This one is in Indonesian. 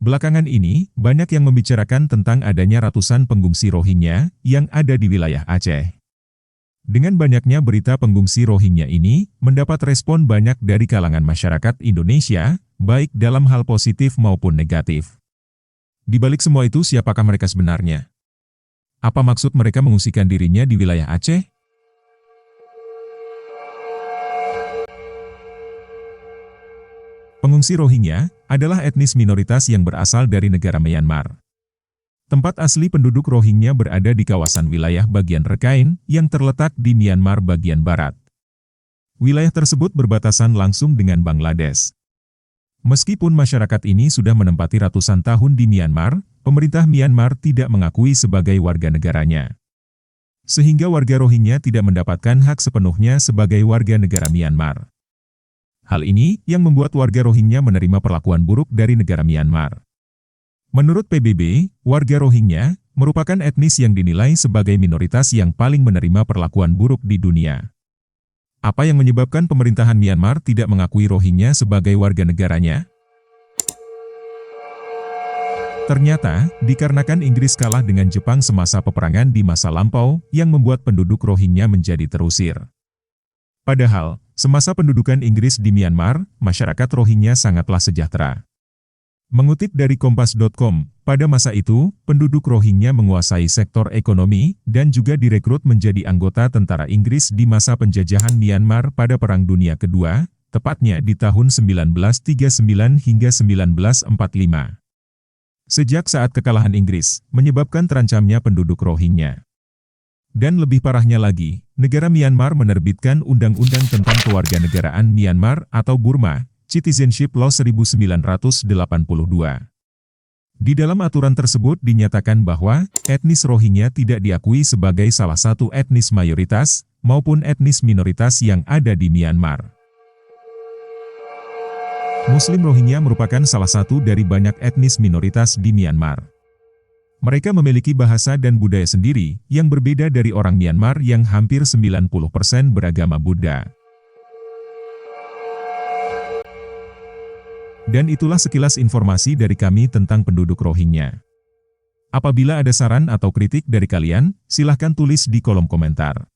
Belakangan ini, banyak yang membicarakan tentang adanya ratusan pengungsi Rohingya yang ada di wilayah Aceh. Dengan banyaknya berita pengungsi Rohingya ini, mendapat respon banyak dari kalangan masyarakat Indonesia, baik dalam hal positif maupun negatif. Di balik semua itu, siapakah mereka sebenarnya? Apa maksud mereka mengungsikan dirinya di wilayah Aceh? Pengungsi Rohingya adalah etnis minoritas yang berasal dari negara Myanmar. Tempat asli penduduk Rohingya berada di kawasan wilayah bagian Rakhine yang terletak di Myanmar bagian barat. Wilayah tersebut berbatasan langsung dengan Bangladesh. Meskipun masyarakat ini sudah menempati ratusan tahun di Myanmar, pemerintah Myanmar tidak mengakui sebagai warga negaranya. Sehingga warga Rohingya tidak mendapatkan hak sepenuhnya sebagai warga negara Myanmar. Hal ini yang membuat warga Rohingya menerima perlakuan buruk dari negara Myanmar. Menurut PBB, warga Rohingya merupakan etnis yang dinilai sebagai minoritas yang paling menerima perlakuan buruk di dunia. Apa yang menyebabkan pemerintahan Myanmar tidak mengakui Rohingya sebagai warga negaranya? Ternyata, dikarenakan Inggris kalah dengan Jepang semasa peperangan di masa lampau yang membuat penduduk Rohingya menjadi terusir. Padahal, semasa pendudukan Inggris di Myanmar, masyarakat Rohingya sangatlah sejahtera. Mengutip dari Kompas.com, pada masa itu, penduduk Rohingya menguasai sektor ekonomi dan juga direkrut menjadi anggota tentara Inggris di masa penjajahan Myanmar pada Perang Dunia Kedua, tepatnya di tahun 1939 hingga 1945. Sejak saat kekalahan Inggris, menyebabkan terancamnya penduduk Rohingya. Dan lebih parahnya lagi, negara Myanmar menerbitkan Undang-Undang tentang Kewarganegaraan Myanmar atau Burma, Citizenship Law 1982. Di dalam aturan tersebut dinyatakan bahwa etnis Rohingya tidak diakui sebagai salah satu etnis mayoritas maupun etnis minoritas yang ada di Myanmar. Muslim Rohingya merupakan salah satu dari banyak etnis minoritas di Myanmar. Mereka memiliki bahasa dan budaya sendiri yang berbeda dari orang Myanmar yang hampir 90% beragama Buddha. Dan itulah sekilas informasi dari kami tentang penduduk Rohingya. Apabila ada saran atau kritik dari kalian, silahkan tulis di kolom komentar.